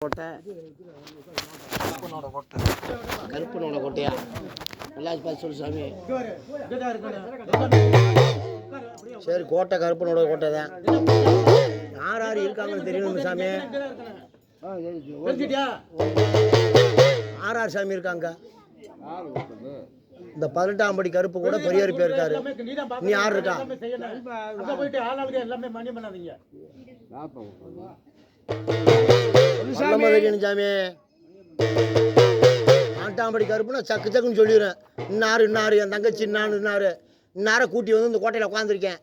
கோட்டை கருப்பனோட கோட்டையா? எல்லாரும் பார்த்து சொல்லு சாமி. சரி, கோட்டை கருப்பனோட கோட்டை தான். யார் யார் இருக்காங்கன்னு தெரியணும் சாமி. யார் யார் சாமி இருக்காங்க? இந்த 18ஆம் படி கருப்பு கூட பெரியார் பேர் இருக்காரு. நீ யார் இருக்கா? சாமி 18ஆம் படி கருப்புன்னா சக்கு சக்குன்னு சொல்லிடுறேன். இன்னாரு என் தங்கச்சி இன்னாரை கூட்டி வந்து இந்த கோட்டையில் உட்காந்துருக்கேன்.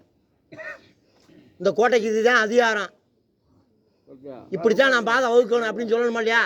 இந்த கோட்டைக்கு இதுதான் அதிகாரம், இப்படித்தான் நான் பாதை வகுக்கணும் அப்படின்னு சொல்லணுமா இல்லையா?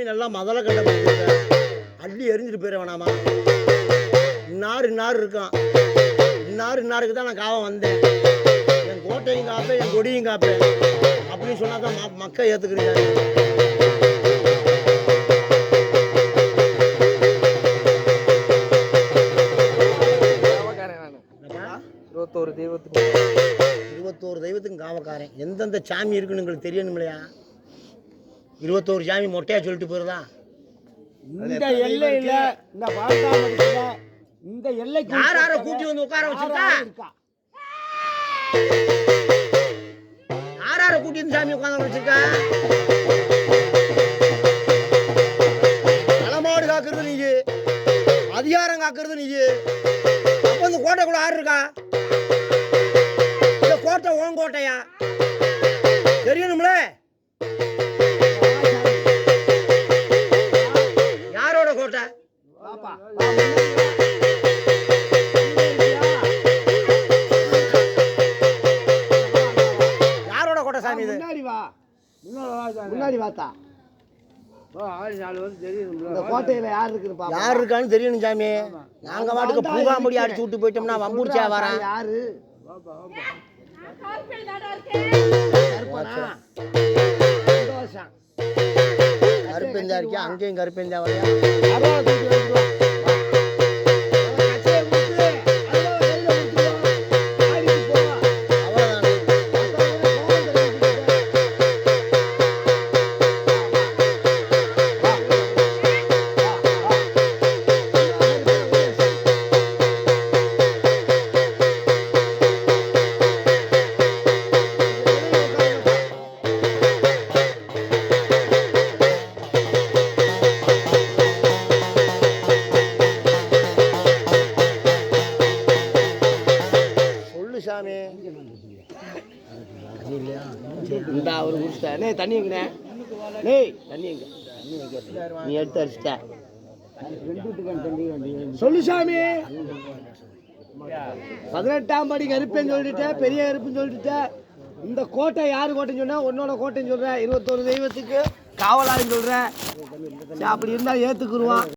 நல்லா முதல்ல கட்ட அள்ளி எரிஞ்சிட்டு போயிட வேணாமா? இன்னாரு இருக்கான். இன்னாருக்கு தான் நான் காவம் வந்தேன். என் கோட்டையும் காப்பேன், என் கொடியும் காப்பேன் அப்படின்னு சொன்னா தான் மக்கள் ஏற்றுக்கிறீங்க. இருபத்தோரு தெய்வத்துக்கும் காவக்காரன். எந்தெந்த சாமி இருக்குன்னு உங்களுக்கு தெரியணும் இல்லையா? 21 சாமி மொட்டையா சொல்லிட்டு போறதா? இந்த எல்லையில இந்த இந்த எல்லைக்கு யார கூட்டி வந்து உட்கார வச்சிருக்கா? யார கூட்டி வந்து சாமி உட்கார வச்சிருக்கா? தலைமாடு காக்குறது நீ, அதிகாரம் காக்குறது நீ. அப்ப இந்த கோட்டைக்குள்ள யாரு இருக்கா? இந்த கோட்டை உன் கோட்டையா? தெரியணும்ல. யாரோட கோட்டை? யாரோட கோட்டை சாமி இது? முன்னாடி வாத்தா கோட்டையில யார் இருக்கான்னு தெரியணும் சாமி. நாங்க பாட்டுக்கு பூகாம்படி அடிச்சு விட்டு போயிட்டோம்னா வம்பூர்ச்சியா வரேன். யாரு கருப்பெஞ்சா இருக்கியா? அங்கேயும் கருப்பெஞ்சா வரையா? இந்த அவர் குடிச்சிட்டா நே தண்ணி எங்கண்ணே டேய் தண்ணி எங்க நீ எடுத்து அடிச்சிட்ட சொல்லு சாமி 18ஆம் படி கருப்பேன்னு சொல்லிட்டேன் பெரிய கருப்புன்னு சொல்லிட்டேன் இந்த கோட்டை யார் கோட்டைன்னு சொன்னா உன்னோட கோட்டைன்னு சொல்கிறேன் 21 தெய்வத்துக்கு காவலான்னு சொல்கிறேன் அப்படி இருந்தால் ஏற்றுக்குருவான்